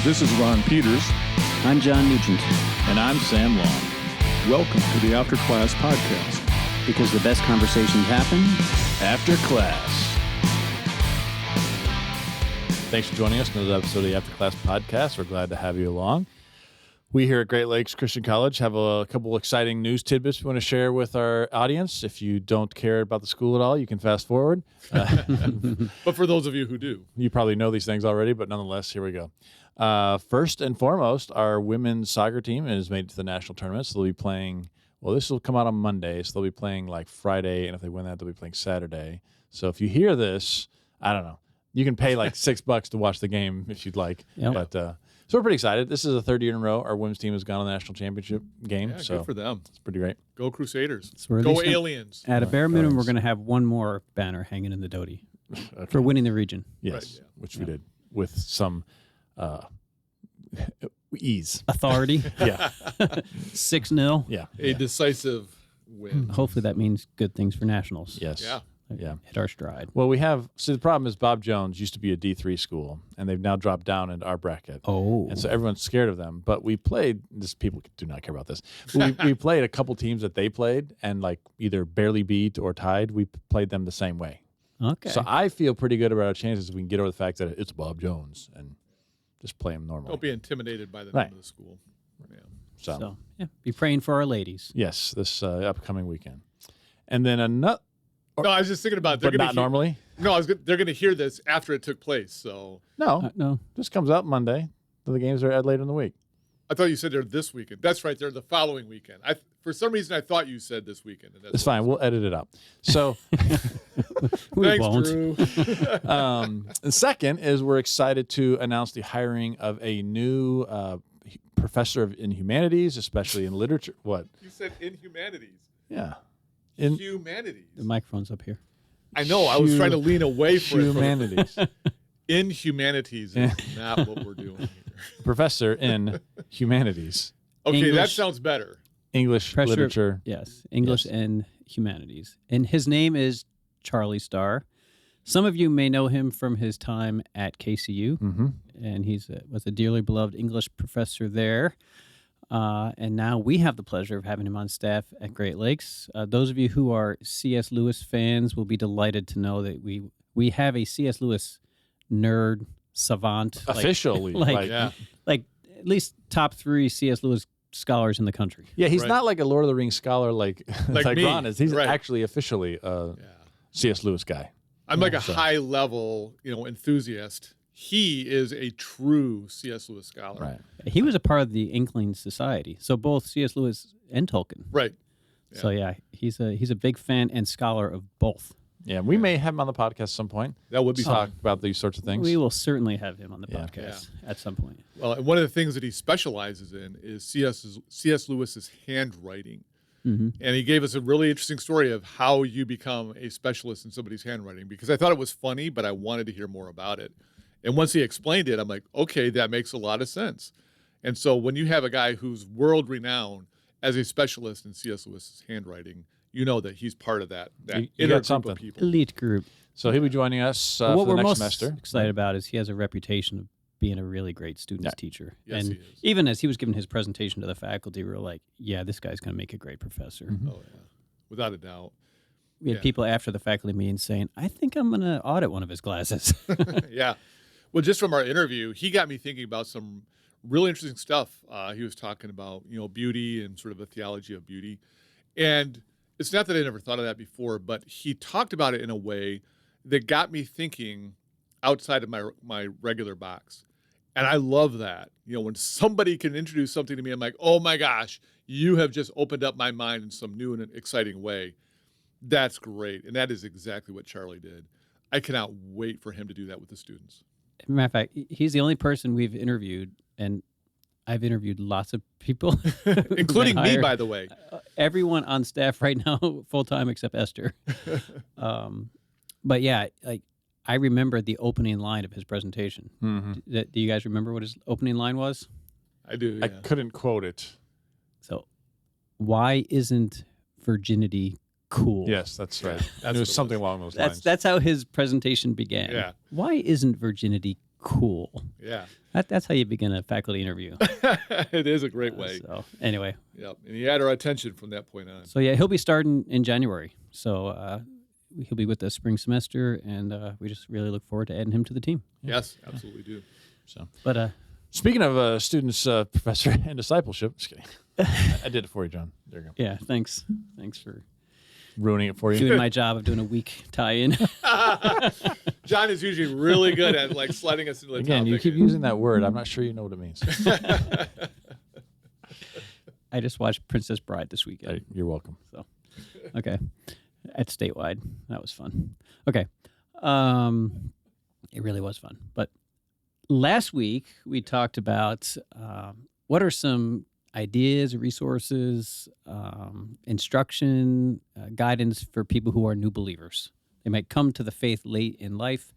This is Ron Peters. I'm John Nugent. And I'm Sam Long. Welcome to the After Class Podcast. Because the best conversations happen after class. Thanks for joining us in another episode of the After Class Podcast. We're glad to have you along. We here at Great Lakes Christian College have a couple exciting news tidbits we want to share with our audience. If you don't care about the school at all, you can fast forward. But for those of you who do, you probably know these things already, but nonetheless, here we go. First and foremost, our women's soccer team has made it to the national tournament. So they'll be playing, well, this will come out on Monday. So they'll be playing like Friday. And if they win that, they'll be playing Saturday. So if you hear this, I don't know. You can pay like $6 to watch the game if you'd like. Yep. But so we're pretty excited. This is the third year in a row our women's team has gone to the national championship game. Yeah, so good for them. It's pretty great. Go Crusaders. So Go Aliens. At a bare minimum, we're going to have one more banner hanging in the Doty for winning the region. Yes, Right, yeah. which we did with some ease. Authority. Yeah. 6-0. Yeah. A decisive win. Hopefully that means good things for nationals. Yes. Yeah. Yeah. Hit our stride. Well, the problem is Bob Jones used to be a D3 school, and they've now dropped down into our bracket. Oh. And so everyone's scared of them. But we played, people do not care about this. We played a couple teams that they played and like either barely beat or tied. We played them the same way. Okay. So I feel pretty good about our chances if we can get over the fact that it's Bob Jones and just play him normally. Don't be intimidated by the Right. name of the school. Yeah. So, yeah, be praying for our ladies. Yes, this upcoming weekend. And then another. No, I was just thinking about. But not normally? No, they're going to hear this after it took place. So No. No. This comes out Monday. The games are later in the week. I thought you said they're this weekend. That's right. They're the following weekend. For some reason, I thought you said this weekend. And It's fine. We'll edit it up. So, We Thanks, won't. Drew. the second is we're excited to announce the hiring of a new professor in humanities, especially in literature. What? You said in humanities. Yeah. Humanities. The microphone's up here. I know. I was trying to lean away from humanities. In humanities is not what we're doing here. Professor in humanities. Okay, that English. sounds better. English, Pressure- literature. Yes, English Yes. and humanities. And his name is Charlie Starr. Some of you may know him from his time at KCU, Mm-hmm. and was a dearly beloved English professor there. And now we have the pleasure of having him on staff at Great Lakes. Those of you who are C.S. Lewis fans will be delighted to know that we have a C.S. Lewis nerd savant. Officially. like at least top 3 C.S. Lewis scholars in the country. Yeah, he's Right. not like a Lord of the Rings scholar like me. Ron is. He's Right. actually officially a C.S. Lewis guy. I'm like a high level, enthusiast. He is a true C.S. Lewis scholar. Right. He was a part of the Inkling Society, so both C.S. Lewis and Tolkien. Right. So yeah, he's a big fan and scholar of both. Yeah, we may have him on the podcast at some point. That would be Talk about these sorts of things. We will certainly have him on the Yeah. podcast at some point. Well, and one of the things that he specializes in is C.S. Lewis's handwriting. Mm-hmm. And he gave us a really interesting story of how you become a specialist in somebody's handwriting, because I thought it was funny, but I wanted to hear more about it. And once he explained it, I'm like, okay, that makes a lot of sense. And so when you have a guy who's world-renowned as a specialist in C.S. Lewis's handwriting, you know that he's part of that You inner got group something. of people. Elite group. So he'll be joining us what for the we're next most semester. excited about is he has a reputation of being a really great students teacher. Yes, and he is. even as he was giving his presentation to the faculty, we were like, yeah, this guy's going to make a great professor. Mm-hmm. Oh, yeah. Without a doubt. We had Yeah. people after the faculty meeting saying, I think I'm going to audit one of his classes. Yeah. Well, just from our interview, he got me thinking about some really interesting stuff. He was talking about, beauty and sort of a theology of beauty. And it's not that I never thought of that before, but he talked about it in a way that got me thinking outside of my regular box. And I love that. When somebody can introduce something to me, I'm like, oh my gosh, you have just opened up my mind in some new and exciting way. That's great. And that is exactly what Charlie did. I cannot wait for him to do that with the students. As a matter of fact, he's the only person we've interviewed, and I've interviewed lots of people. Including me, hired. by the way. Everyone on staff right now, full-time except Esther. But yeah, I remember the opening line of his presentation. Mm-hmm. Do you guys remember what his opening line was? I do, yeah. I couldn't quote it. So, why isn't virginity cool? Yes, that's right. That's It was what it something was. along those lines. That's how his presentation began. Yeah. Why isn't virginity cool. Yeah. That's how you begin a faculty interview. It is a great way. So anyway, Yep. And he had our attention from that point on. so yeah, he'll be starting in January. So he'll be with the spring semester, and we just really look forward to adding him to the team. Yes, absolutely do. So, But speaking of students, professor, and discipleship, just kidding. I did it for you, John. There you go. yeah, thanks for Ruining it for you. doing my job of doing a week tie-in. John is usually really good at like sliding us into the Again, you topic. keep using that word. I'm not sure you know what it means. I just watched Princess Bride this weekend. You're welcome. So, okay, at Statewide, that was fun. Okay, it really was fun. But last week we talked about what are some ideas, resources, instruction, guidance for people who are new believers. They might come to the faith late in life.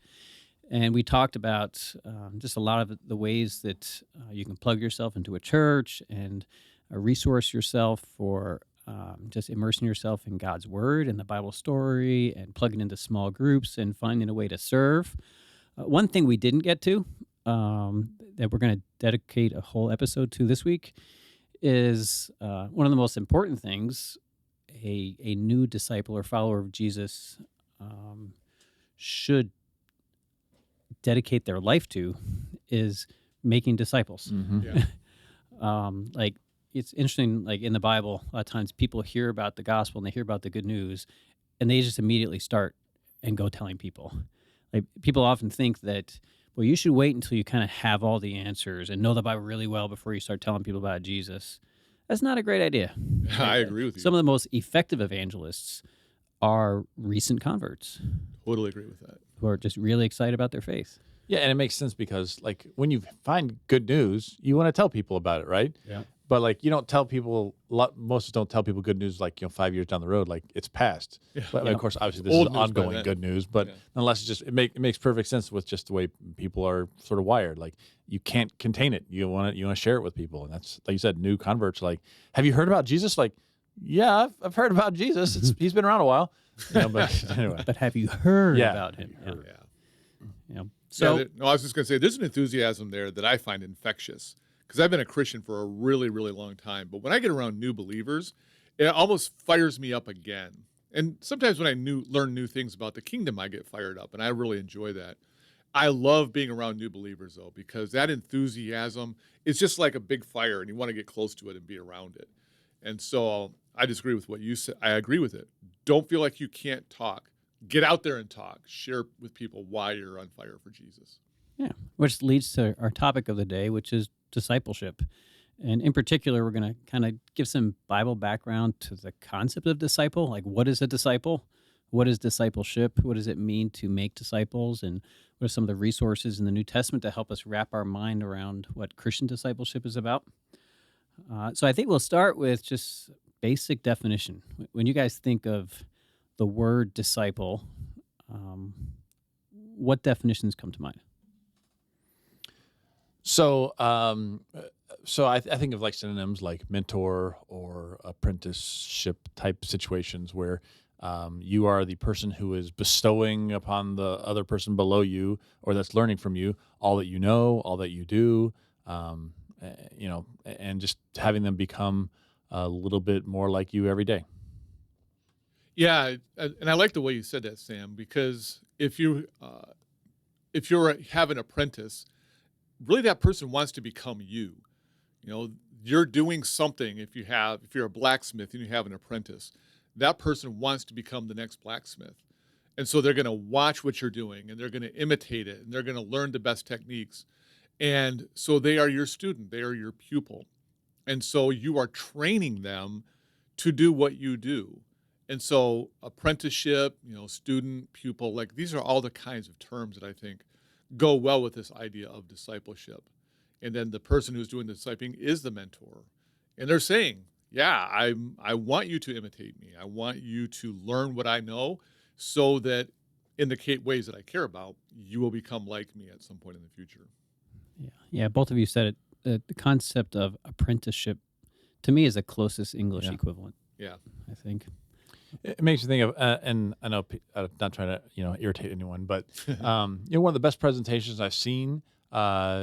And we talked about just a lot of the ways that you can plug yourself into a church and resource yourself for just immersing yourself in God's Word and the Bible story and plugging into small groups and finding a way to serve. One thing we didn't get to that we're going to dedicate a whole episode to this week is one of the most important things a new disciple or follower of Jesus should dedicate their life to is making disciples. Mm-hmm. Yeah. Like it's interesting, like in the Bible, a lot of times people hear about the gospel and they hear about the good news and they just immediately start and go telling people. Like people often think that, well, you should wait until you kind of have all the answers and know the Bible really well before you start telling people about Jesus. That's not a great idea. I agree with you. Some of the most effective evangelists are recent converts Totally agree with that. who are just really excited about their faith. Yeah, and it makes sense because, like, when you find good news, you want to tell people about it, right? Yeah. But like, you don't tell people. Most of us don't tell people good news like 5 years down the road, like it's past. Yeah. But I mean, Yeah. of course, obviously, this Old is news by ongoing then. good news. But Yeah. nonetheless, it makes perfect sense with just the way people are sort of wired. Like, you can't contain it. You want to share it with people, and that's like you said, new converts. Like, have you heard about Jesus? Like, yeah, I've heard about Jesus. He's been around a while. But anyway, But have you heard Yeah. about him? Yeah. Yeah. You know, So so no, I was just going to say there's an enthusiasm there that I find infectious because I've been a Christian for a really, really long time. But when I get around new believers, it almost fires me up again. And sometimes when I learn new things about the kingdom, I get fired up, and I really enjoy that. I love being around new believers, though, because that enthusiasm is just like a big fire, and you want to get close to it and be around it. And so I disagree with what you said. I agree with it. Don't feel like you can't talk. Get out there and talk. Share with people why you're on fire for Jesus. yeah, which leads to our topic of the day, which is discipleship. And in particular, we're going to kind of give some Bible background to the concept of disciple. Like, what is a disciple? What is discipleship? What does it mean to make disciples? And what are some of the resources in the New Testament to help us wrap our mind around what Christian discipleship is about? So I think we'll start with just basic definition. When you guys think of the word disciple, what definitions come to mind? So, I think of like synonyms like mentor or apprenticeship type situations where you are the person who is bestowing upon the other person below you or that's learning from you all that you know, all that you do, and just having them become a little bit more like you every day. Yeah, and I like the way you said that, Sam, because if you have an apprentice, really that person wants to become you. You know, you're doing something. If you're a blacksmith and you have an apprentice, that person wants to become the next blacksmith. And so they're going to watch what you're doing and they're going to imitate it and they're going to learn the best techniques. And so they are your student, they are your pupil. And so you are training them to do what you do. And so apprenticeship, student, pupil, like these are all the kinds of terms that I think go well with this idea of discipleship. And then the person who's doing the discipling is the mentor. And they're saying, yeah, I want you to imitate me. I want you to learn what I know so that in the ways that I care about, you will become like me at some point in the future. Yeah, both of you said it. The concept of apprenticeship, to me, is the closest English equivalent. Yeah. I think. It makes me think of, and I know I'm not trying to irritate anyone, but one of the best presentations I've seen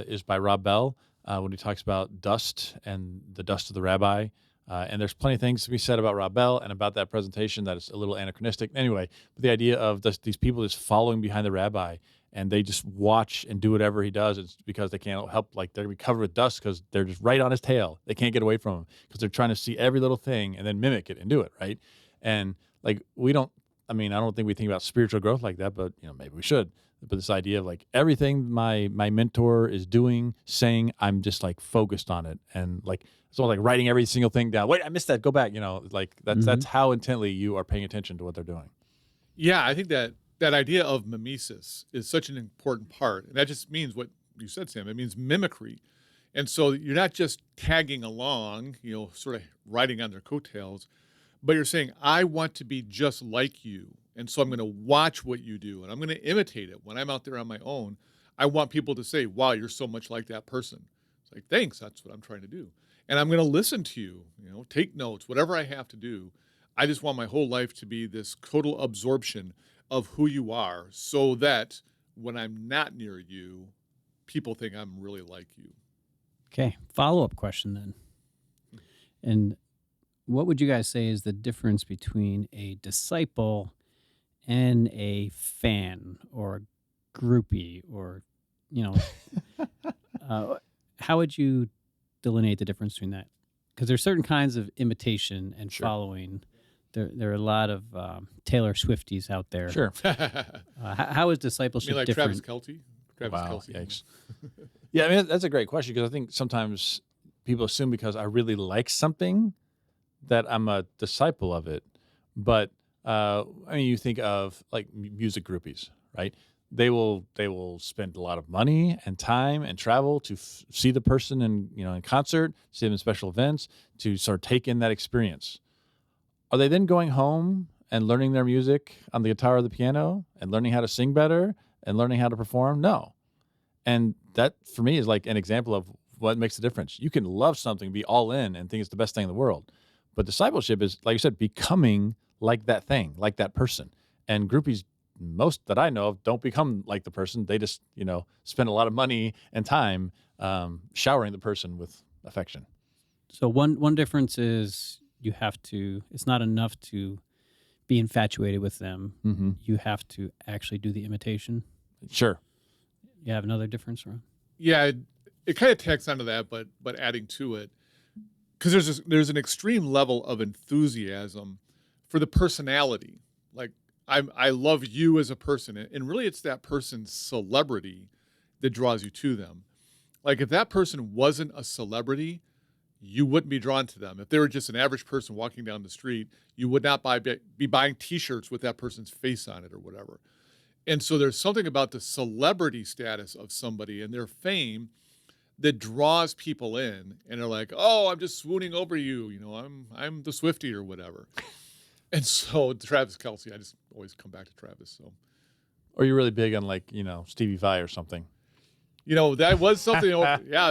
is by Rob Bell when he talks about dust and the dust of the rabbi. And there's plenty of things to be said about Rob Bell and about that presentation that is a little anachronistic. Anyway, but the idea of these people just following behind the rabbi and they just watch and do whatever he does. It's because they can't help, like they're going to be covered with dust because they're just right on his tail. They can't get away from him because they're trying to see every little thing and then mimic it and do it, right? And like I don't think we think about spiritual growth like that, but maybe we should. But this idea of like everything my mentor is doing, saying, I'm just like focused on it. And like, it's all like writing every single thing down. Wait, I missed that. Go back. Like that's how intently you are paying attention to what they're doing. Yeah, I think that idea of mimesis is such an important part. And that just means what you said, Sam. It means mimicry. And so you're not just tagging along, sort of riding on their coattails, but you're saying, I want to be just like you. And so I'm going to watch what you do and I'm going to imitate it. When I'm out there on my own, I want people to say, wow, you're so much like that person. It's like, thanks. That's what I'm trying to do. And I'm going to listen to you, take notes, whatever I have to do. I just want my whole life to be this total absorption of who you are so that when I'm not near you, people think I'm really like you. Okay, follow-up question then. And what would you guys say is the difference between a disciple and a fan or a groupie or, how would you delineate the difference between that? Because there's certain kinds of imitation and following. There are a lot of Taylor Swifties out there. Sure. How is discipleship like different? Travis Kelce? Yikes. Yeah, I mean, that's a great question because I think sometimes people assume because I really like something that I'm a disciple of it. But you think of like music groupies, right? They will spend a lot of money and time and travel to see the person in concert, see them in special events, to sort of take in that experience. Are they then going home and learning their music on the guitar or the piano and learning how to sing better and learning how to perform? No. And that for me is like an example of what makes the difference. You can love something, be all in and think it's the best thing in the world. But discipleship is, like you said, becoming like that thing, like that person. And groupies, most that I know of, don't become like the person. They just, spend a lot of money and time showering the person with affection. So one difference is it's not enough to be infatuated with them. Mm-hmm. You have to actually do the imitation. Sure. You have another difference, Ron? Yeah, it kind of tacks onto that, but adding to it, because there's an extreme level of enthusiasm for the personality. Like I love you as a person, and really it's that person's celebrity that draws you to them. Like if that person wasn't a celebrity, you wouldn't be drawn to them. If they were just an average person walking down the street, you would not be buying T-shirts with that person's face on it or whatever. And so there's something about the celebrity status of somebody and their fame that draws people in, and they're like, "Oh, I'm just swooning over you. I'm the Swiftie or whatever." And so Travis Kelce, I just always come back to Travis. So, or you're really big on like Stevie Vai or something. That was something.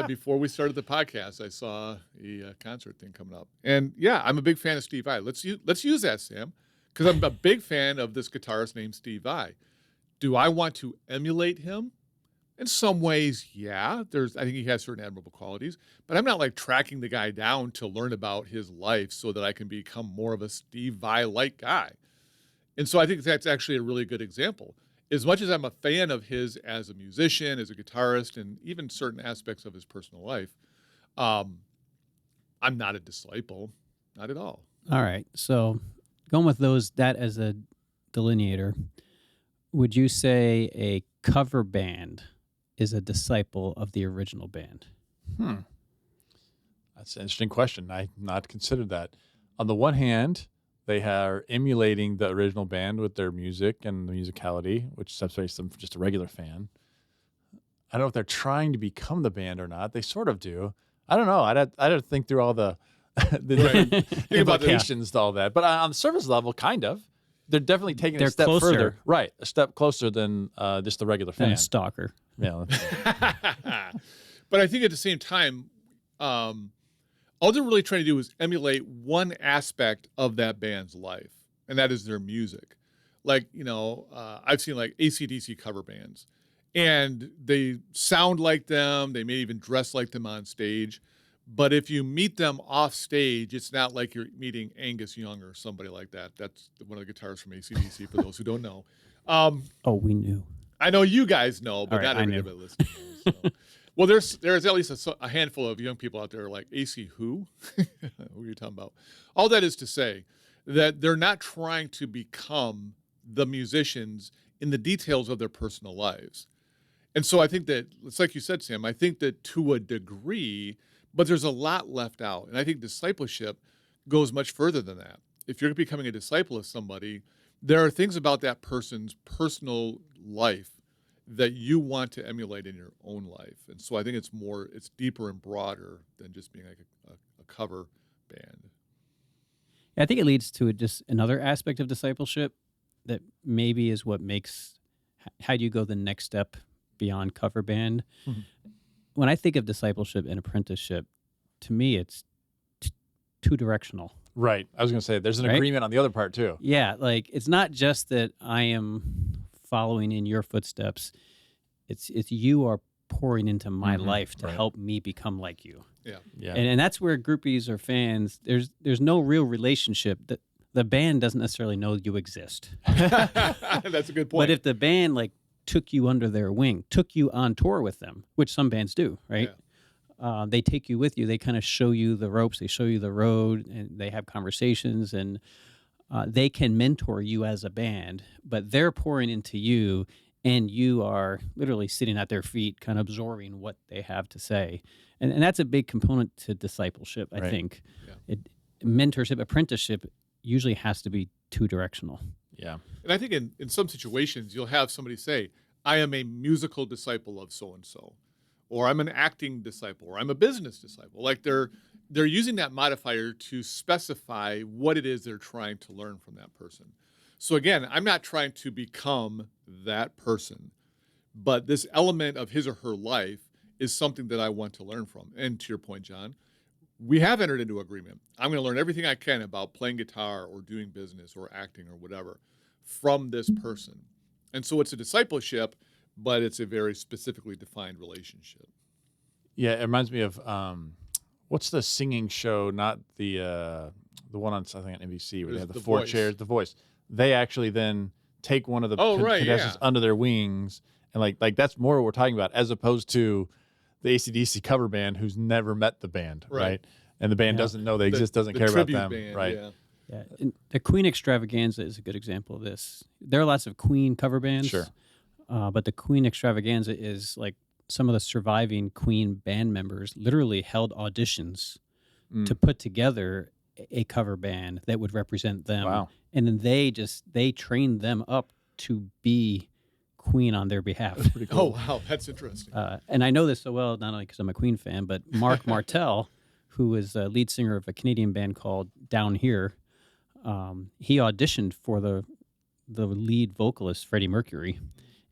Before we started the podcast, I saw a concert thing coming up, and I'm a big fan of Steve Vai. Let's use that, Sam, because I'm a big fan of this guitarist named Steve Vai. Do I want to emulate him? In some ways, yeah. I think he has certain admirable qualities, but I'm not like tracking the guy down to learn about his life so that I can become more of a Steve Vai-like guy. And so I think that's actually a really good example. As much as I'm a fan of his as a musician, as a guitarist, and even certain aspects of his personal life, I'm not a disciple, not at all. All right. So going with that as a delineator, would you say a cover band is a disciple of the original band? That's an interesting question. I not considered that. On the one hand, they are emulating the original band with their music and the musicality, which separates them from just a regular fan. I don't know if they're trying to become the band or not. They sort of do. I don't know. I'd have to think through all the implications to all that. But on the surface level, kind of. They're definitely taking it a step closer. further. Right. A step closer than just the regular fan. And a stalker. Yeah. But I think at the same time, all they're really trying to do is emulate one aspect of that band's life, and that is their music. Like, I've seen like AC/DC cover bands, and they sound like them. They may even dress like them on stage. But if you meet them off stage, it's not like you're meeting Angus Young or somebody like that. That's one of the guitarists from AC/DC, for those who don't know. Oh, we knew. I know you guys know, but All right, not I knew. everybody listening knows. So. Well, there's at least a handful of young people out there like, AC who? Who are you talking about? All that is to say that they're not trying to become the musicians in the details of their personal lives. And so I think that, it's like you said, Sam, I think that to a degree, but there's a lot left out. And I think discipleship goes much further than that. If you're becoming a disciple of somebody, there are things about that person's personal life that you want to emulate in your own life. And so I think it's deeper and broader than just being like a cover band. I think it leads to just another aspect of discipleship that maybe is what makes, how do you go the next step beyond cover band? Mm-hmm. When I think of discipleship and apprenticeship, to me, it's two directional. Right. I was going to say there's an Right? agreement on the other part too. Yeah, like it's not just that I am following in your footsteps. It's you are pouring into my life to right. help me become like you. Yeah. Yeah. And that's where groupies or fans, there's no real relationship. That the band doesn't necessarily know you exist. That's a good point. But if the band like took you under their wing, took you on tour with them, which some bands do, right? They take you with you. They kind of show you the ropes. They show you the road, and they have conversations, and they can mentor you as a band. But they're pouring into you, and you are literally sitting at their feet, kind of absorbing what they have to say. And that's a big component to discipleship, I Right. think. Yeah. Mentorship, apprenticeship usually has to be two-directional. Yeah. And I think in some situations, you'll have somebody say, I am a musical disciple of so-and-so, or I'm an acting disciple, or I'm a business disciple. Like they're using that modifier to specify what it is they're trying to learn from that person. So again, I'm not trying to become that person, but this element of his or her life is something that I want to learn from. And to your point, John, we have entered into agreement. I'm going to learn everything I can about playing guitar or doing business or acting or whatever from this person. And so it's a discipleship, but it's a very specifically defined relationship. Yeah. It reminds me of what's the singing show? Not the one on, I think, on NBC where they There's have the The four Voice. chairs. The Voice. They actually then take one of the contestants under their wings, and like that's more what we're talking about, as opposed to the AC/DC cover band who's never met the band, right? And the band doesn't know they exist, doesn't care about tribute them, band, right? Yeah. Yeah, and the Queen Extravaganza is a good example of this. There are lots of Queen cover bands, Sure. But the Queen Extravaganza is like some of the surviving Queen band members literally held auditions to put together a cover band that would represent them. Wow. And then they trained them up to be Queen on their behalf. Pretty Oh, cool. wow. That's interesting. And I know this so well, not only because I'm a Queen fan, but Mark Martel, who is a lead singer of a Canadian band called Down Here, he auditioned for the lead vocalist, Freddie Mercury,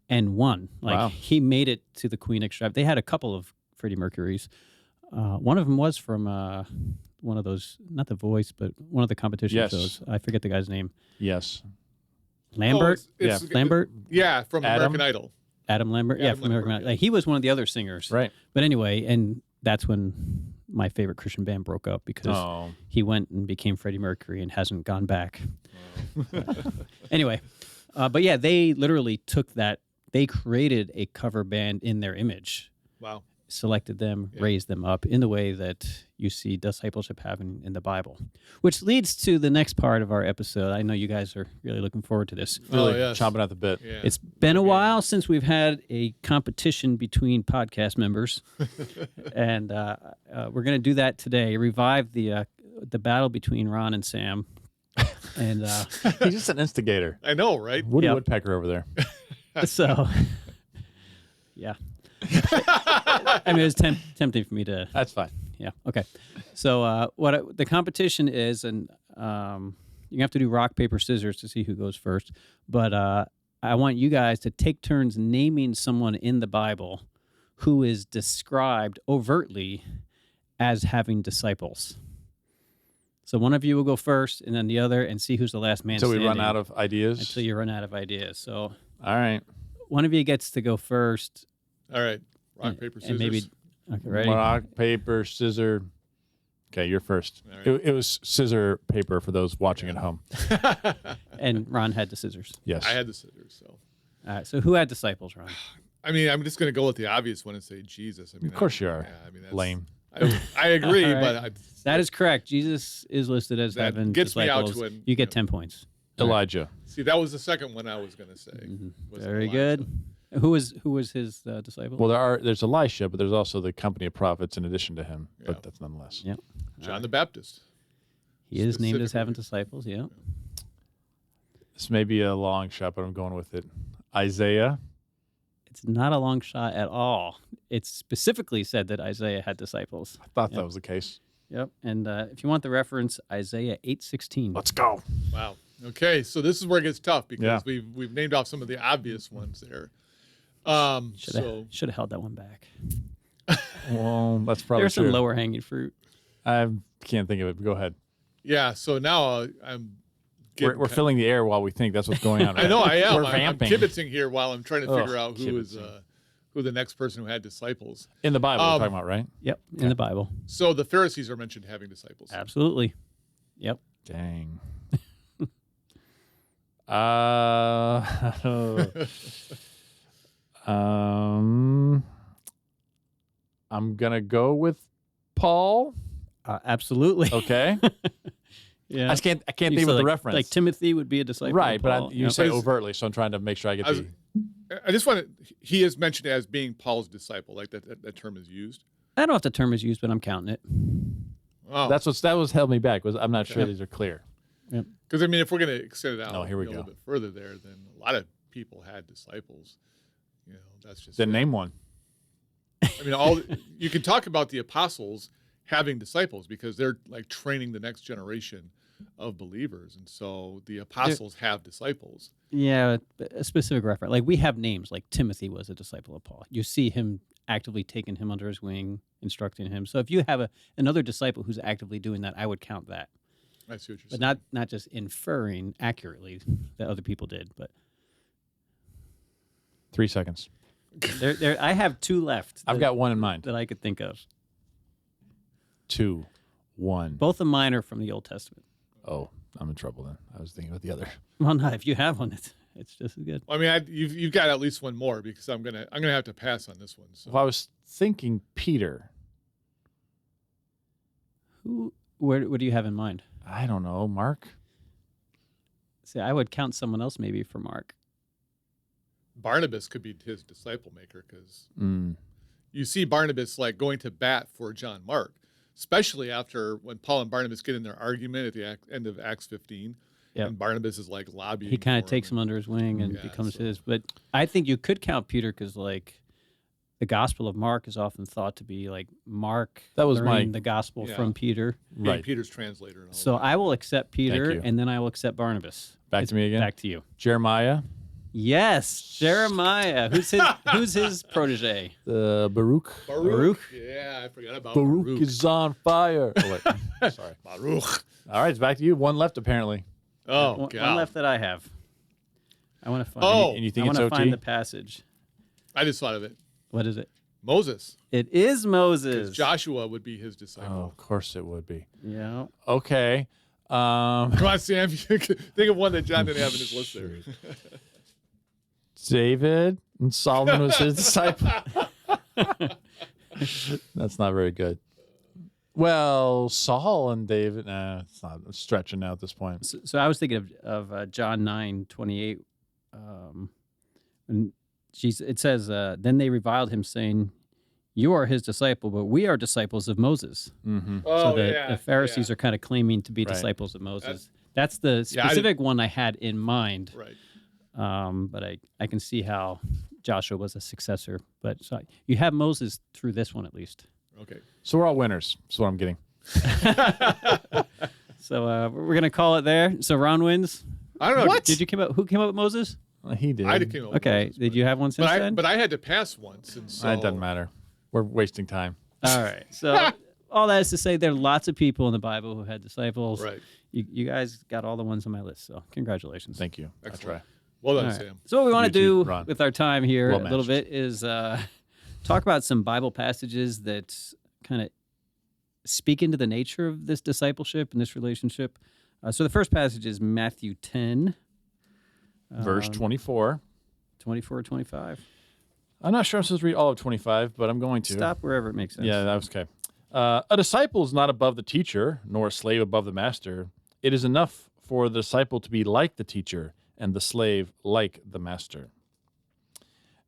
and won. Like Wow. he made it to the Queen Extravaganza. They had a couple of Freddie Mercurys. One of them was from one of those, not The Voice, but one of the competition Yes. shows. I forget the guy's name. Yes. Lambert? Lambert? Yeah, from Adam? American Idol. Adam Lambert? Adam From American Lambert, Idol. Like, he was one of the other singers. Right. But anyway, and that's when my favorite Christian band broke up because Oh. he went and became Freddie Mercury and hasn't gone back. Anyway, but yeah, they literally took that. They created a cover band in their image, Wow. selected them, raised them up in the way that you see discipleship having in the Bible, which leads to the next part of our episode. I know you guys are really looking forward to this. Really yes. chomping at the bit. Yeah. It's been a while since we've had a competition between podcast members, and we're going to do that today. Revive the battle between Ron and Sam, and He's just an instigator. I know, right? Woody Yep. Woodpecker over there. so yeah. I mean, it was tempting for me to. That's fine. Yeah. Okay. So the competition is, and you have to do rock, paper, scissors to see who goes first. But I want you guys to take turns naming someone in the Bible who is described overtly as having disciples. So one of you will go first, and then the other, and see who's the last man Until we standing. run out of ideas. Until you run out of ideas. So All right. one of you gets to go first. All right. Rock, paper, scissors. And maybe okay, ready? Rock, paper, scissor. Okay, you're first. All right. It was scissor, paper for those watching at home. And Ron had the scissors. Yes. I had the scissors, so. All right. So who had disciples, Ron? I mean, I'm just going to go with the obvious one and say Jesus. I mean, Of course you are. Yeah, I mean, that's Lame. I agree, All right. but That is correct. Jesus is listed as That having gets me out disciples. to an- You get yeah. 10 points. Elijah. see, that was the second one I was going to say. was Very Elijah. good. Who was his disciple? Well, there's Elisha, but there's also the company of prophets in addition to him. Yeah. But that's nonetheless. Yep. John the Baptist. He is named as specifically. having disciples. Yeah. This may be a long shot, but I'm going with it. Isaiah. It's not a long shot at all. It specifically said that Isaiah had disciples. I thought Yep. that was the case. Yep. And if you want the reference, Isaiah 8:16. Let's go. Wow. Okay, so this is where it gets tough because Yeah. we've named off some of the obvious ones there. Should have held that one back. Well, that's probably There's some true. lower hanging fruit. I can't think of it. But go ahead. Yeah, so now I'm. We're filling the air while we think. That's what's going on. I know I am. We're I'm vamping. kibitzing here while I'm trying to figure out kibitzing. who the next person who had disciples. In the Bible, we're talking about, right? Yep. In the Bible. So the Pharisees are mentioned having disciples. Absolutely. Yep. Dang. I'm gonna go with Paul. Absolutely. Okay. Yeah. I can't You think said of the like, reference. Like Timothy would be a disciple. right, of but Paul. you Yep. say But it's- overtly, so I'm trying to make sure I get I was- the. I just want to. He is mentioned as being Paul's disciple, like that term is used. I don't know if the term is used, but I'm counting it. Oh, That was held me back. Was I'm not sure these are clear. because I mean, if we're going to extend it out, Oh, here we a little go. bit further there, then a lot of people had disciples. You know, that's just Then it. name one. I mean, you can talk about the apostles having disciples because they're like training the next generation of believers, and so the apostles have disciples. Yeah, a specific reference. Like we have names, like Timothy was a disciple of Paul. You see him actively taking him under his wing, instructing him. So if you have another disciple who's actively doing that, I would count that. I see what you're But saying. not just inferring accurately that other people did. But 3 seconds. I have two left. I've got one in mind. that I could think of. 2, 1. Both of mine are from the Old Testament. Oh, I'm in trouble then. I was thinking about the other. Well, no, if you have one, it's just as good. Well, I mean, you've got at least one more because I'm gonna have to pass on this one. So If I was thinking Peter, Where do you have in mind? I don't know, Mark. See, I would count someone else maybe for Mark. Barnabas could be his disciple maker because Mm. you see Barnabas like going to bat for John Mark, especially after when Paul and Barnabas get in their argument at the end of Acts 15. Yep. And Barnabas is like lobbying. He kind of for takes him under his wing and Yeah, becomes so- his. But I think you could count Peter because, like, the Gospel of Mark is often thought to be like Mark That was learning my- the Gospel Yeah. from Peter. being Right. Peter's translator. And all So that. I will accept Peter, you. and then I will accept Barnabas. Back It's to me again? Back to you. Jeremiah, Yes, Jeremiah. Who's his protege? Baruch. Baruch? Yeah, I forgot about Baruch Baruch. is on fire. Oh, wait. Sorry. Baruch. All right, it's back to you. One left, apparently. Oh, One God. left that I have. I want to find. Oh. And you think I it's want to OT? find the passage. I just thought of it. What is it? Moses. It is 'Cause Moses. Joshua would be his Oh, disciple. of course it would be. Yeah. Okay. Come on, Sam. Think of one that John didn't have in his list there. David and Solomon was his disciple. That's not very good. Well, Saul and David. Nah, it's not. I'm stretching now at this point. So I was thinking of John 9:28. And it says, then they reviled him, saying, "You are his disciple, but we are disciples of Moses." Mm-hmm. Oh, So the Pharisees are kind of claiming to be Right. disciples of Moses. That's the Yeah, I did- specific one I had in mind. Right. But I can see how Joshua was a successor. But so you have Moses through this one at least. Okay. So we're all winners. That's what I'm getting. So we're gonna call it there. So Ron wins. I don't know. What? Did you come up? Who came up with Moses? He did. I came up with Okay. Moses, Did you have one since but then? I had to pass once, and so It doesn't matter. We're wasting time. All right. So all that is to say, there are lots of people in the Bible who had disciples. Right. You guys got all the ones on my list. So congratulations. Thank you. Excellent. Well All done, right. Sam. So what we want to You too, do Ron. with our time here Well a little matched. bit is talk about some Bible passages that kind of speak into the nature of this discipleship and this relationship. So the first passage is Matthew 10, Verse um, 24. 24, 25. I'm not sure I'm supposed to read all of 25, but I'm going to. Stop wherever it makes sense. Yeah, that was okay. A disciple is not above the teacher, nor a slave above the master. It is enough for the disciple to be like the teacher, and the slave like the master.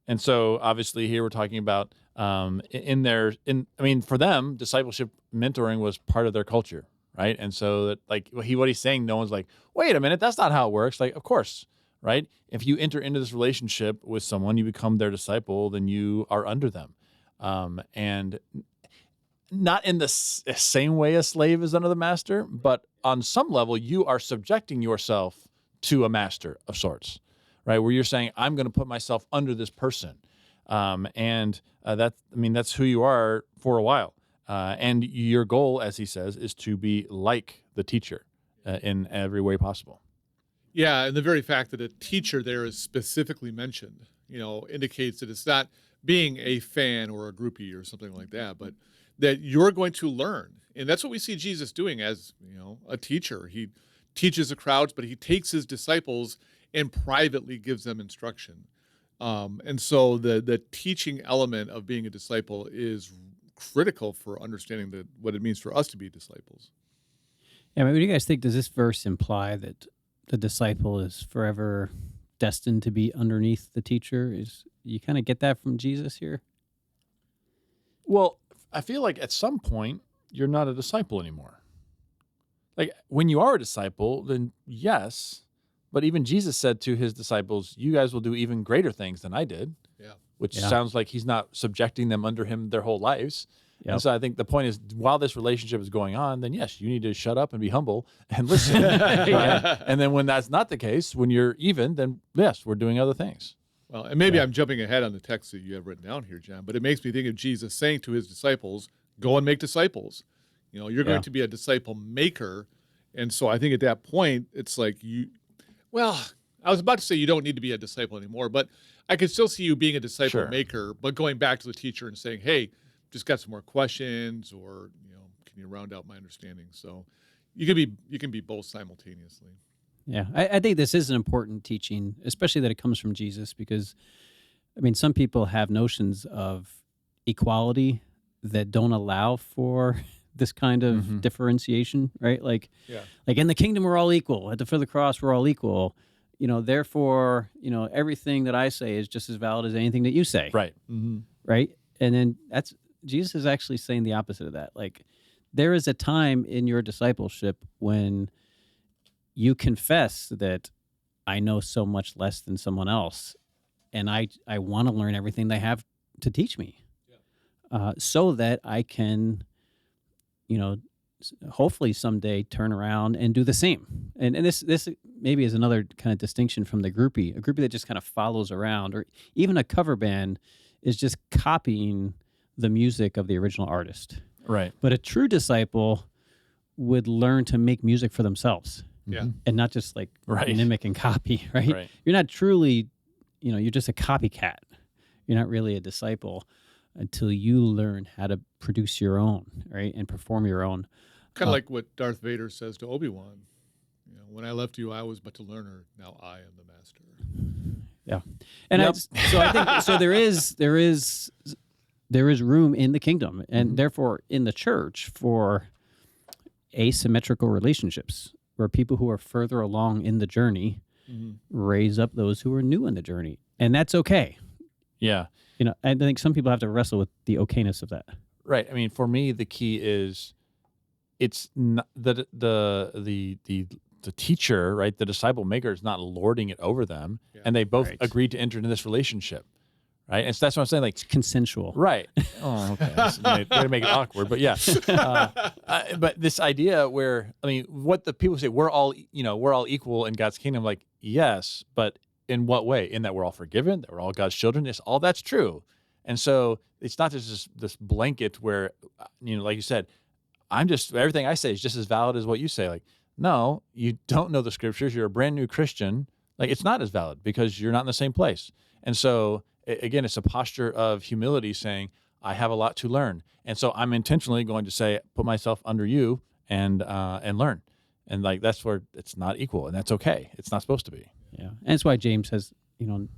And so, obviously, here we're talking about for them, discipleship mentoring was part of their culture, right? And so, that what he's saying, no one's like, wait a minute, that's not how it works. Like, of course, right? If you enter into this relationship with someone, you become their disciple, then you are under them, and not in the same way a slave is under the master, but on some level, you are subjecting yourself to a master of sorts, right? Where you're saying, I'm going to put myself under this person. That's who you are for a while. And your goal, as he says, is to be like the teacher in every way possible. Yeah, and the very fact that a teacher there is specifically mentioned, indicates that it's not being a fan or a groupie or something like that, but that you're going to learn. And that's what we see Jesus doing as, a teacher. He teaches the crowds, but he takes his disciples and privately gives them instruction. And so the teaching element of being a disciple is critical for understanding what it means for us to be disciples. Yeah, what do you guys think? Does this verse imply that the disciple is forever destined to be underneath the teacher? You kind of get that from Jesus here? Well, I feel like at some point, you're not a disciple anymore. Like when you are a disciple, then yes. But even Jesus said to his disciples, you guys will do even greater things than I did. Yeah. Which Yeah. sounds like he's not subjecting them under him their whole lives. Yep. And so I think the point is, while this relationship is going on, then yes, you need to shut up and be humble and listen. Right? And then when that's not the case, when you're even, then yes, we're doing other things. Well, and maybe Yeah. I'm jumping ahead on the text that you have written down here, John, but it makes me think of Jesus saying to his disciples, go and make disciples. You're Yeah. going to be a disciple maker. And so I think at that point, it's like I was about to say you don't need to be a disciple anymore, but I could still see you being a disciple Sure. maker, but going back to the teacher and saying, hey, just got some more questions, or, can you round out my understanding? So you can be both simultaneously. Yeah, I think this is an important teaching, especially that it comes from Jesus, because, some people have notions of equality that don't allow for this kind of Mhm. differentiation, right? Like Yeah. in the kingdom, we're all equal. At the foot of the cross, we're all equal. Therefore, everything that I say is just as valid as anything that you say, Right. Mm-hmm. right? And then Jesus is actually saying the opposite of that. Like, there is a time in your discipleship when you confess that I know so much less than someone else, and I want to learn everything they have to teach me, so that I can, hopefully someday turn around and do the same. And this maybe is another kind of distinction from the groupie. A groupie that just kind of follows around, or even a cover band is just copying the music of the original artist. Right. But a true disciple would learn to make music for themselves. Yeah. And not just like Right. mimic and copy, right? Right. You're not truly, you're just a copycat. You're not really a disciple until you learn how to produce your own, right? And perform your own. Kind of like what Darth Vader says to Obi-Wan. When I left you, I was but to learner. Now I am the master. Yeah. And Yep. so I think, so there is room in the kingdom, and Mhm. therefore in the church, for asymmetrical relationships where people who are further along in the journey Mm-hmm. raise up those who are new in the journey. And that's okay. Yeah. I think some people have to wrestle with the okayness of that. Right. For me, the key is it's not the teacher, right? The disciple maker is not lording it over them, Yeah. and they both Right. agreed to enter into this relationship, right? And so that's what I'm saying. Like, It's consensual. right? Oh, okay. Way to make it awkward, but yeah. But this idea where what the people say, we're all equal in God's kingdom. Like, yes, but in what way? In that we're all forgiven, that we're all God's children. It's all that's true, and so it's not just this blanket where, like you said, everything I say is just as valid as what you say. Like, no, you don't know the scriptures. You're a brand new Christian. Like, it's not as valid because you're not in the same place. And so, again, it's a posture of humility saying, I have a lot to learn. And so I'm intentionally going to say, put myself under you and learn. And like, that's where it's not equal, and that's okay. It's not supposed to be. Yeah. And that's why James says,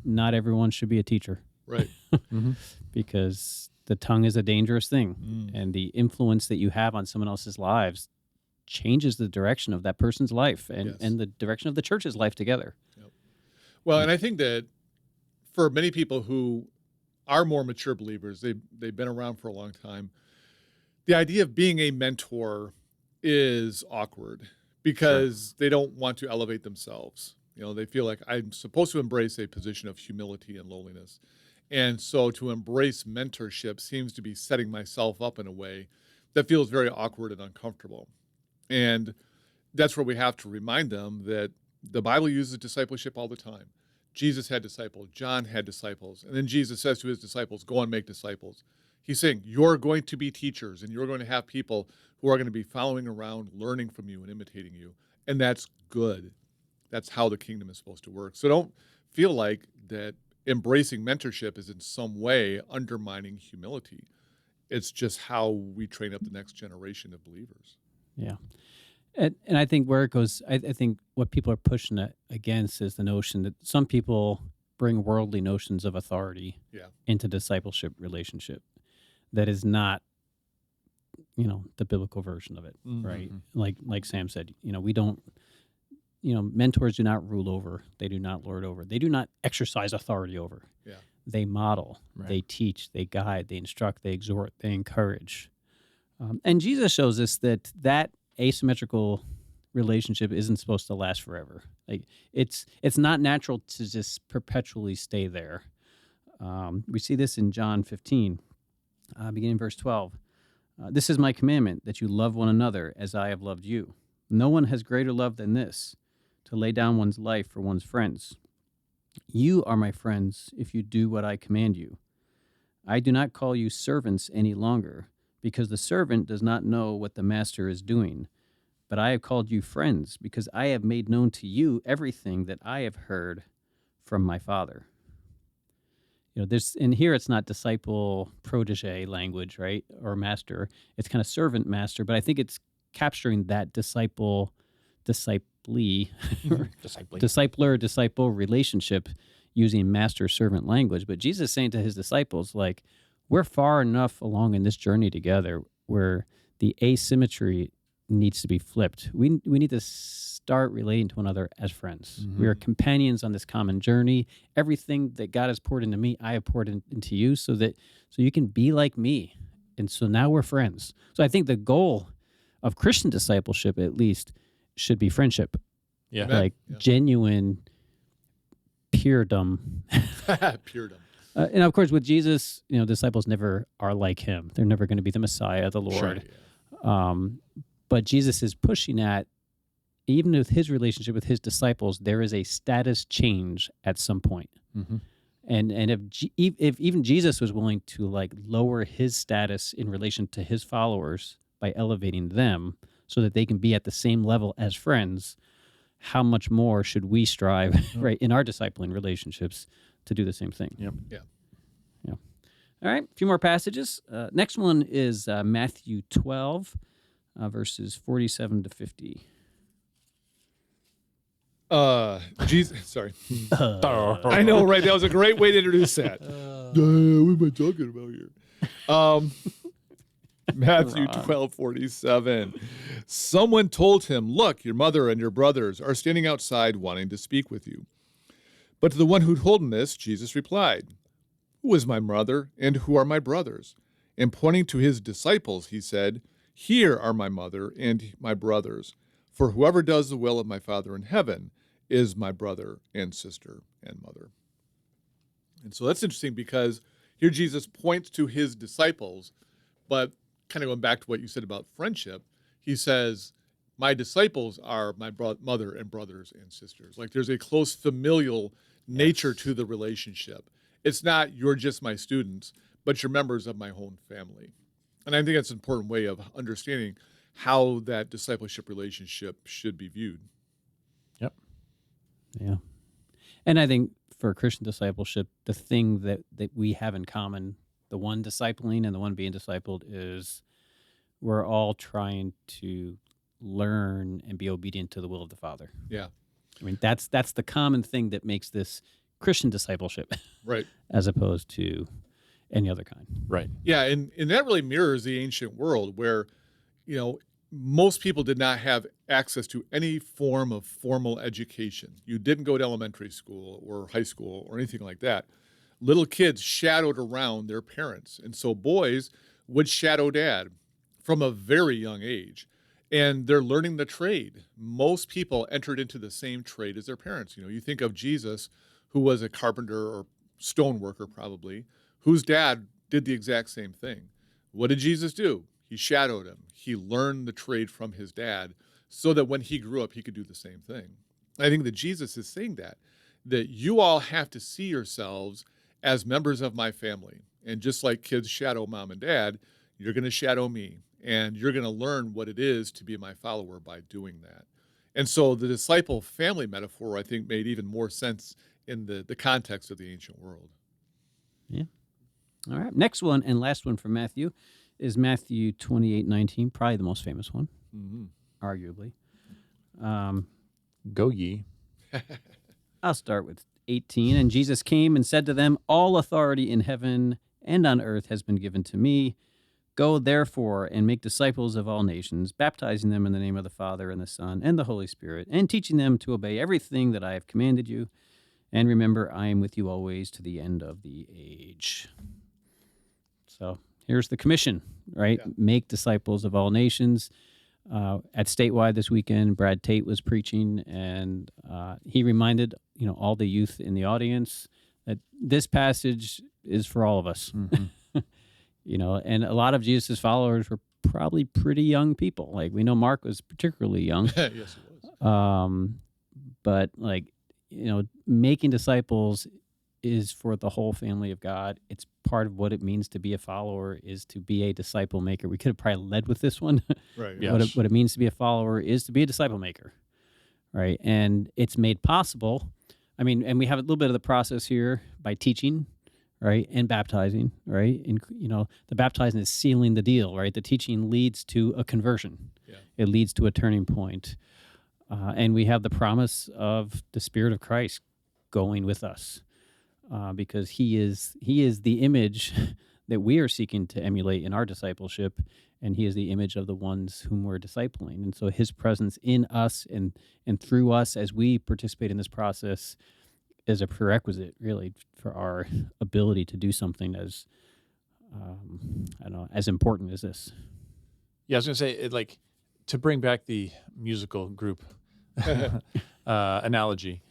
not everyone should be a teacher. Right. Because the tongue is a dangerous thing, and the influence that you have on someone else's lives changes the direction of that person's life and the direction of the church's life together. Yep. Well, and I think that for many people who are more mature believers, they've been around for a long time, the idea of being a mentor is awkward because they don't want to elevate themselves. They feel like I'm supposed to embrace a position of humility and lowliness. And so to embrace mentorship seems to be setting myself up in a way that feels very awkward and uncomfortable. And that's where we have to remind them that the Bible uses discipleship all the time. Jesus had disciples. John had disciples. And then Jesus says to his disciples, go and make disciples. He's saying, you're going to be teachers, and you're going to have people who are going to be following around, learning from you and imitating you. And that's good. That's how the kingdom is supposed to work. So don't feel like that embracing mentorship is in some way undermining humility. It's just how we train up the next generation of believers. Yeah. And I think where it goes, I think what people are pushing it against is the notion that some people bring worldly notions of authority into discipleship relationship that is not, the biblical version of it, right? Like Sam said, we don't, mentors do not rule over. They do not lord over. They do not exercise authority over. Yeah. They model, they teach, they guide, they instruct, they exhort, they encourage. And Jesus shows us that asymmetrical relationship isn't supposed to last forever. Like it's not natural to just perpetually stay there. We see this in John 15, beginning verse 12. This is my commandment, that you love one another as I have loved you. No one has greater love than this, to lay down one's life for one's friends. You are my friends if you do what I command you. I do not call you servants any longer, because the servant does not know what the master is doing. But I have called you friends, because I have made known to you everything that I have heard from my Father. In here it's not disciple protege language, right? Or master. It's kind of servant master, but I think it's capturing that discipler disciple relationship using master servant language. But Jesus is saying to his disciples, like, we're far enough along in this journey together where the asymmetry needs to be flipped. We need to start relating to one another as friends. We are companions on this common journey. Everything that God has poured into me, I have poured into you, so you can be like me. And so now we're friends. So I think the goal of Christian discipleship, at least, should be friendship. Yeah. Like genuine puredom. Puredom. And of course, with Jesus, disciples never are like him. They're never going to be the Messiah, the Lord. Sure, But Jesus is pushing at, even with his relationship with his disciples, there is a status change at some point. And if even Jesus was willing to lower his status in relation to his followers by elevating them so that they can be at the same level as friends, how much more should we strive, right, in our discipling relationships to do the same thing? Yep. Yeah. All right, a few more passages. Next one is Matthew 12, verses 47 to 50. Jesus, sorry. I know, right? That was a great way to introduce that. What am I talking about here? Matthew 12:47. Someone told him, "Look, your mother and your brothers are standing outside wanting to speak with you." But to the one who told him this, Jesus replied, "Who is my mother and who are my brothers?" And pointing to his disciples, he said, "Here are my mother and my brothers. For whoever does the will of my Father in heaven is my brother and sister and mother." And so that's interesting because here Jesus points to his disciples, but kind of going back to what you said about friendship, he says, my disciples are my mother and brothers and sisters. Like there's a close familial nature to the relationship. It's not you're just my students, but you're members of my own family. And I think that's an important way of understanding how that discipleship relationship should be viewed. Yep. Yeah. And I think for Christian discipleship, the thing that we have in common, the one discipling and the one being discipled, is we're all trying to learn and be obedient to the will of the Father. Yeah. I mean, that's the common thing that makes this Christian discipleship Right. as opposed to any other kind. Right. Yeah, and that really mirrors the ancient world where, you know, most people did not have access to any form of formal education. You didn't go to elementary school or high school or anything like that. Little kids shadowed around their parents. And so boys would shadow dad from a very young age. And they're learning the trade. Most people entered into the same trade as their parents. You know, you think of Jesus, who was a carpenter or stone worker probably, whose dad did the exact same thing. What did Jesus do? He shadowed him. He learned the trade from his dad so that when he grew up, he could do the same thing. I think that Jesus is saying that you all have to see yourselves as members of my family. And just like kids shadow mom and dad, you're going to shadow me. And you're going to learn what it is to be my follower by doing that. And so the disciple family metaphor, I think, made even more sense in the context of the ancient world. Yeah. All right. Next one and last one from Matthew is Matthew 28:19, probably the most famous one, arguably. Go ye. I'll start with 18. And Jesus came and said to them, all authority in heaven and on earth has been given to me. Go therefore and make disciples of all nations, baptizing them in the name of the Father and the Son and the Holy Spirit, and teaching them to obey everything that I have commanded you. And remember, I am with you always to the end of the age. So here's the commission, right? Yeah. Make disciples of all nations. At Statewide this weekend, Brad Tate was preaching, and he reminded all the youth in the audience that this passage is for all of us. Mm-hmm. And a lot of Jesus' followers were probably pretty young people. Like we know Mark was particularly young. Yes, it was. But making disciples is for the whole family of God. It's part of what it means to be a follower, is to be a disciple maker. We could have probably led with this one. Right. Yes. What it means to be a follower is to be a disciple maker, right? And it's made possible. I mean, and we have a little bit of the process here by teaching, right, and baptizing, right? And the baptizing is sealing the deal, right? The teaching leads to a conversion. Yeah. It leads to a turning point. And we have the promise of the Spirit of Christ going with us, because He is the image that we are seeking to emulate in our discipleship, and He is the image of the ones whom we're discipling. And so His presence in us and through us as we participate in this process is a prerequisite, really, for our ability to do something as as important as this. Yeah, I was going to say, to bring back the musical group analogy.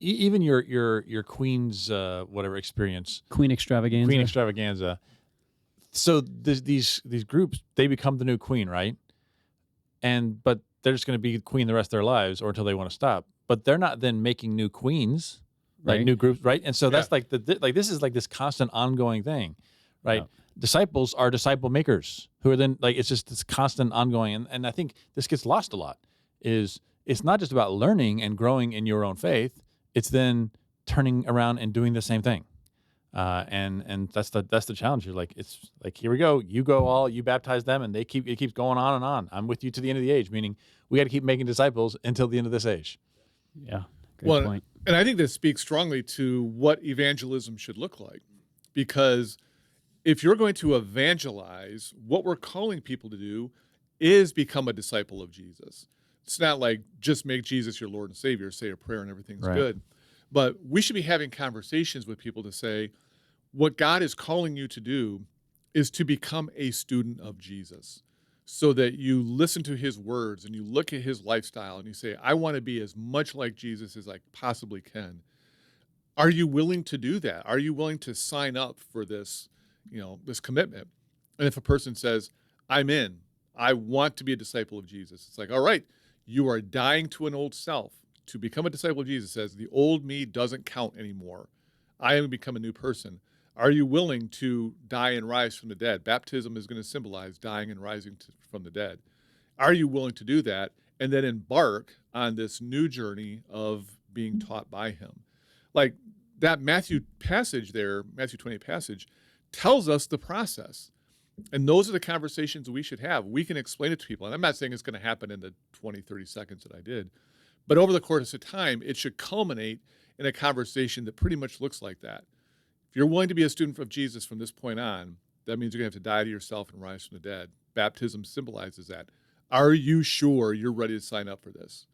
Even your Queen's whatever experience, Queen Extravaganza. Queen Extravaganza. So these groups, they become the new queen, right? But they're just going to be queen the rest of their lives, or until they want to stop. But they're not then making new queens, like Right. new groups, right? And so that's Yeah. this is like this constant ongoing thing, right? Yeah. Disciples are disciple makers who are then it's just this constant ongoing, and I think this gets lost a lot. It's not just about learning and growing in your own faith. It's then turning around and doing the same thing, and that's the challenge. You're it's here we go. You baptize them, and it keeps going on and on. I'm with you to the end of the age, meaning we got to keep making disciples until the end of this age. Yeah, great point. And I think this speaks strongly to what evangelism should look like, because if you're going to evangelize, what we're calling people to do is become a disciple of Jesus. It's not like just make Jesus your Lord and Savior, say a prayer and everything's Right. good. But we should be having conversations with people to say, what God is calling you to do is to become a student of Jesus, so that you listen to His words and you look at His lifestyle and you say, I want to be as much like Jesus as I possibly can. Are you willing to do that? Are you willing to sign up for this, this commitment? And if a person says, I'm in, I want to be a disciple of Jesus, it's like, all right, you are dying to an old self. To become a disciple of Jesus says, the old me doesn't count anymore. I am become a new person. Are you willing to die and rise from the dead? Baptism is going to symbolize dying and rising from the dead. Are you willing to do that and then embark on this new journey of being taught by him. Like that Matthew passage there, Matthew 28 passage, tells us the process. And those are the conversations we should have. We can explain it to people. And I'm not saying it's going to happen in the 20, 30 seconds that I did. But over the course of time, it should culminate in a conversation that pretty much looks like that. If you're willing to be a student of Jesus from this point on, that means you're going to have to die to yourself and rise from the dead. Baptism symbolizes that. Are you sure you're ready to sign up for this?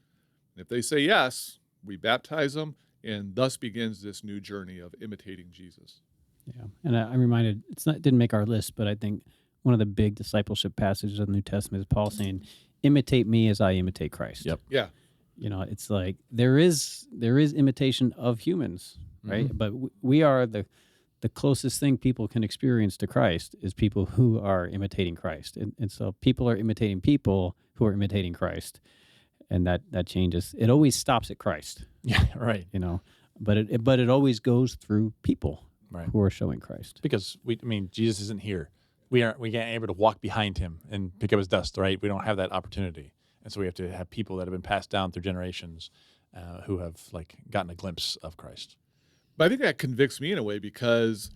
And if they say yes, we baptize them, and thus begins this new journey of imitating Jesus. Yeah, and I'm reminded didn't make our list, but I think one of the big discipleship passages of the New Testament is Paul saying, "Imitate me as I imitate Christ." Yep. Yeah. It's like there is imitation of humans, right? But we are the closest thing people can experience to Christ is people who are imitating Christ, and so people are imitating people who are imitating Christ, and that changes. It always stops at Christ. Yeah, right. But it always goes through people. Right. Who are showing Christ. Because Jesus isn't here. We can't able to walk behind him and pick up his dust, right? We don't have that opportunity. And so we have to have people that have been passed down through generations who have gotten a glimpse of Christ. But I think that convicts me in a way, because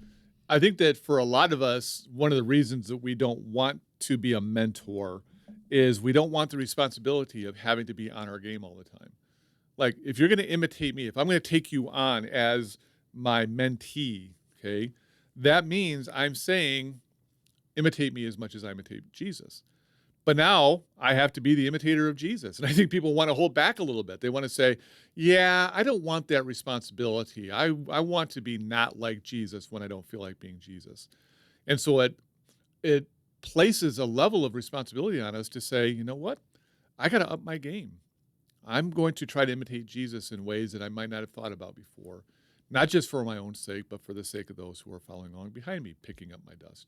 I think that for a lot of us, one of the reasons that we don't want to be a mentor is we don't want the responsibility of having to be on our game all the time. Like, if you're going to imitate me, if I'm going to take you on as my mentee, okay, that means I'm saying, imitate me as much as I imitate Jesus. But now I have to be the imitator of Jesus. And I think people want to hold back a little bit. They want to say, yeah, I don't want that responsibility. I want to be not like Jesus when I don't feel like being Jesus. And so it places a level of responsibility on us to say, you know what? I got to up my game. I'm going to try to imitate Jesus in ways that I might not have thought about before. Not just for my own sake, but for the sake of those who are following along behind me, picking up my dust.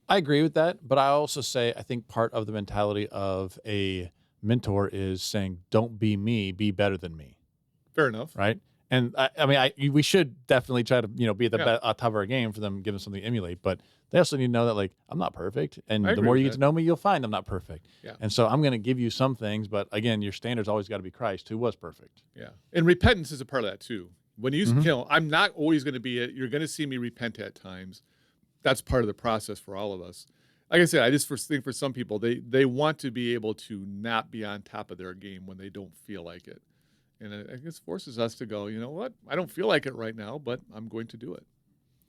I agree with that, but I also say I think part of the mentality of a mentor is saying, don't be me, be better than me. Fair enough. Right? And we should definitely try to be at the top of our game for them, give them something to emulate, but they also need to know that I'm not perfect, and the more you get to know me, you'll find I'm not perfect. Yeah. And so I'm going to give you some things, but again, your standard's always got to be Christ, who was perfect. Yeah. And repentance is a part of that too. When you I'm not always going to be it. You're going to see me repent at times. That's part of the process for all of us. Like I said, I just think for some people, they want to be able to not be on top of their game when they don't feel like it. And I guess forces us to go, you know what? I don't feel like it right now, but I'm going to do it.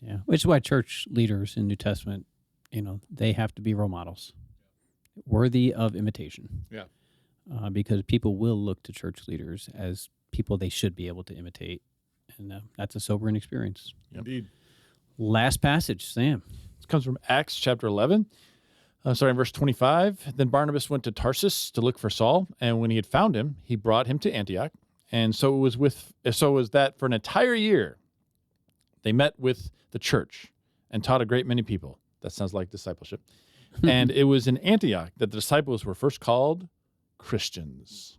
Yeah, which is why church leaders in New Testament, they have to be role models, worthy of imitation. Yeah. Because people will look to church leaders as people they should be able to imitate. And that's a sobering experience. Yep. Indeed. Last passage, Sam. This comes from Acts chapter 11. Starting in verse 25. Then Barnabas went to Tarsus to look for Saul, and when he had found him, he brought him to Antioch. And so it was that for an entire year they met with the church and taught a great many people. That sounds like discipleship. And it was in Antioch that the disciples were first called Christians.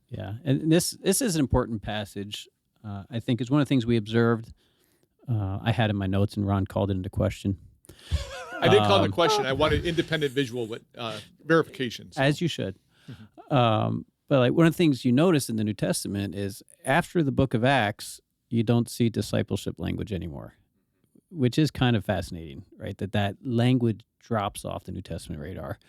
Yeah, and this is an important passage. I think it's one of the things we observed. I had in my notes, and Ron called it into question. I did call it a question. I wanted independent visual verifications. As you should. But one of the things you notice in the New Testament is after the book of Acts, you don't see discipleship language anymore, which is kind of fascinating, right? That language drops off the New Testament radar.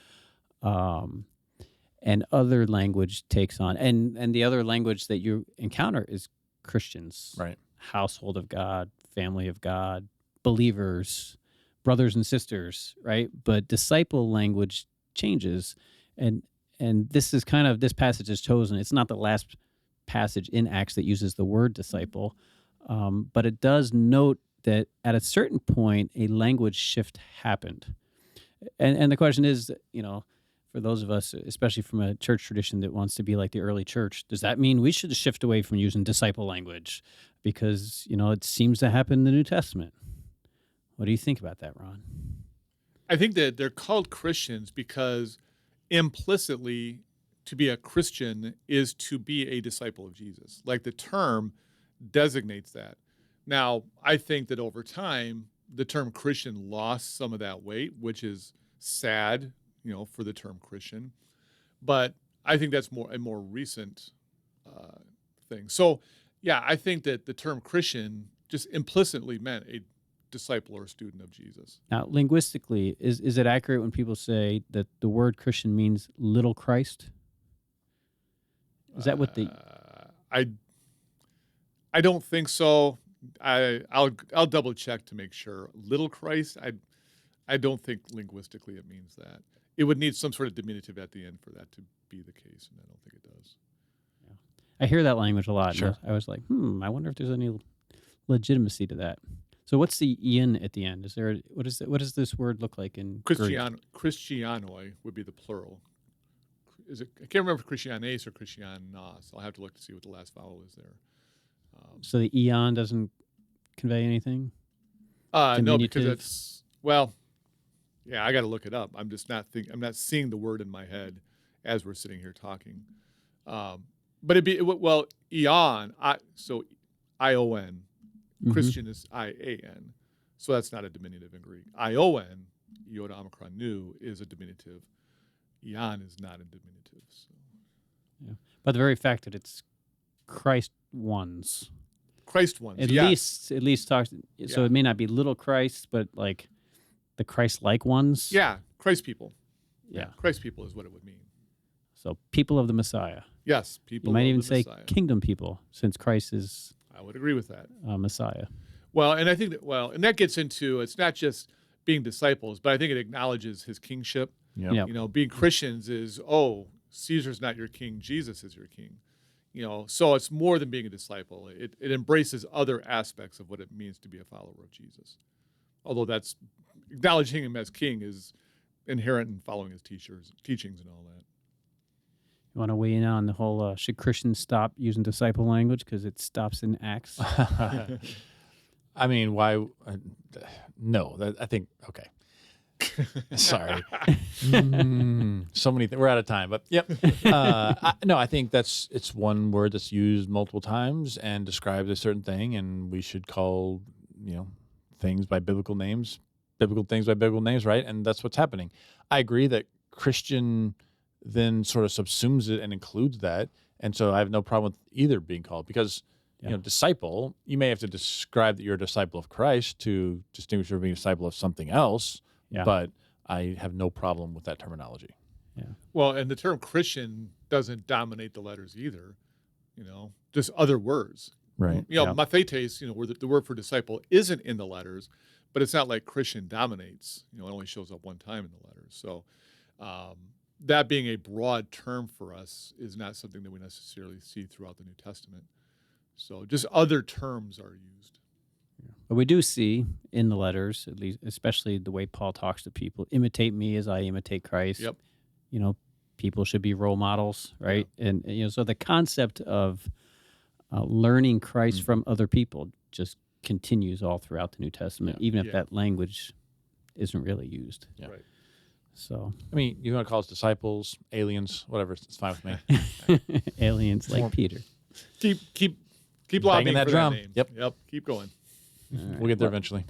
And other language takes on. And the other language that you encounter is Christians. Right. Household of God, family of God, believers, brothers and sisters, right? But disciple language changes. And this passage is chosen. It's not the last passage in Acts that uses the word disciple, but it does note that at a certain point, a language shift happened. And the question is, for those of us, especially from a church tradition that wants to be like the early church, does that mean we should shift away from using disciple language? Because, it seems to happen in the New Testament. What do you think about that, Ron? I think that they're called Christians because implicitly to be a Christian is to be a disciple of Jesus. Like the term designates that. Now, I think that over time, the term Christian lost some of that weight, which is sad, for the term Christian. But I think that's a more recent thing. So, yeah, I think that the term Christian just implicitly meant a disciple or student of Jesus. Now, linguistically, is it accurate when people say that the word Christian means little Christ? Is that what the I don't think so. I'll double check to make sure. Little Christ, I don't think linguistically it means that. It would need some sort of diminutive at the end for that to be the case, and I don't think it does. I hear that language a lot. Sure. And I was like, I wonder if there's any legitimacy to that. So what's the ian at the end? Is there what does this word look like in Greek? Christianoi would be the plural. Is it? I can't remember if Christianes or Christianos. I'll have to look to see what the last vowel is there. So the eon doesn't convey anything? No, because Diminutive? it's I got to look it up. I'm just not I'm not seeing the word in my head as we're sitting here talking. But eon. So ion. Christian is ian. So that's not a diminutive in Greek. Ion, iota omicron nu, is a diminutive. Eon is not a diminutive. So. Yeah. But the very fact that it's Christ ones. Christ ones. At yes. least talks. So it may not be little Christ, but like the Christ-like ones. Yeah, Christ people. Yeah. Christ people is what it would mean. So people of the Messiah. Yes, people. You might of even the say Messiah. kingdom people, since Christ is I would agree with that. Messiah. Well, and I think and that gets into, it's not just being disciples, but I think it acknowledges his kingship. Yep. You know, being Christians is, Caesar's not your king, Jesus is your king. You know, so it's more than being a disciple. It embraces other aspects of what it means to be a follower of Jesus. Although that's acknowledging him as king is inherent in following his teachings and all that. You want to weigh in on the whole should Christians stop using disciple language because it stops in Acts? I mean, why? No, I think, okay. Sorry. So many things. We're out of time, but yep. I think it's one word that's used multiple times and describes a certain thing, and we should call, things by biblical names, biblical things by biblical names, right? And that's what's happening. I agree that Christian then sort of subsumes it and includes that, and so I have no problem with either being called because, disciple, you may have to describe that you're a disciple of Christ to distinguish from being a disciple of something else. Yeah. But I have no problem with that terminology. Yeah. Well, and the term Christian doesn't dominate the letters either, just other words. Right. Mathetes, where the word for disciple isn't in the letters, but it's not like Christian dominates. It only shows up one time in the letters. So that being a broad term for us is not something that we necessarily see throughout the New Testament. So just other terms are used. But we do see in the letters, at least, especially the way Paul talks to people, imitate me as I imitate Christ. Yep. People should be role models, right? Yeah. And so the concept of learning Christ from other people just continues all throughout the New Testament, even if that language isn't really used. Yeah. Right. So, I mean, you want to call us disciples, aliens, whatever. It's fine with me. aliens like Peter. Keep Banging lobbying that for drum. that name. Yep. Keep going. Right. We'll get there eventually.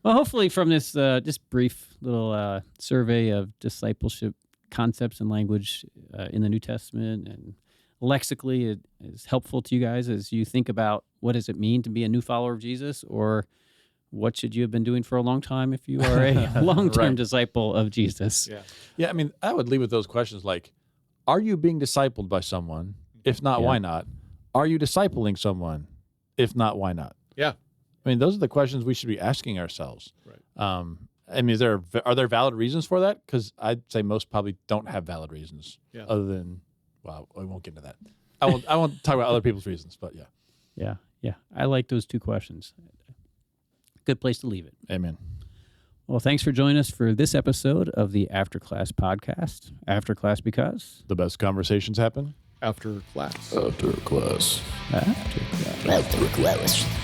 Well, hopefully from this just brief little survey of discipleship concepts and language in the New Testament and lexically it is helpful to you guys as you think about what does it mean to be a new follower of Jesus, or what should you have been doing for a long time if you are a long-term Right. disciple of Jesus. Yeah, I mean, I would leave with those questions like, are you being discipled by someone? If not, why not? Are you discipling someone? If not, why not? Yeah. I mean, those are the questions we should be asking ourselves. Right. I mean, are there valid reasons for that? Because I'd say most probably don't have valid reasons. Yeah. Other than, well, I won't get into that. I won't talk about other people's reasons, but yeah. Yeah. I like those two questions. Good place to leave it. Amen. Well, thanks for joining us for this episode of the After Class podcast. After Class because... The best conversations happen After class. after class. After Class. After class.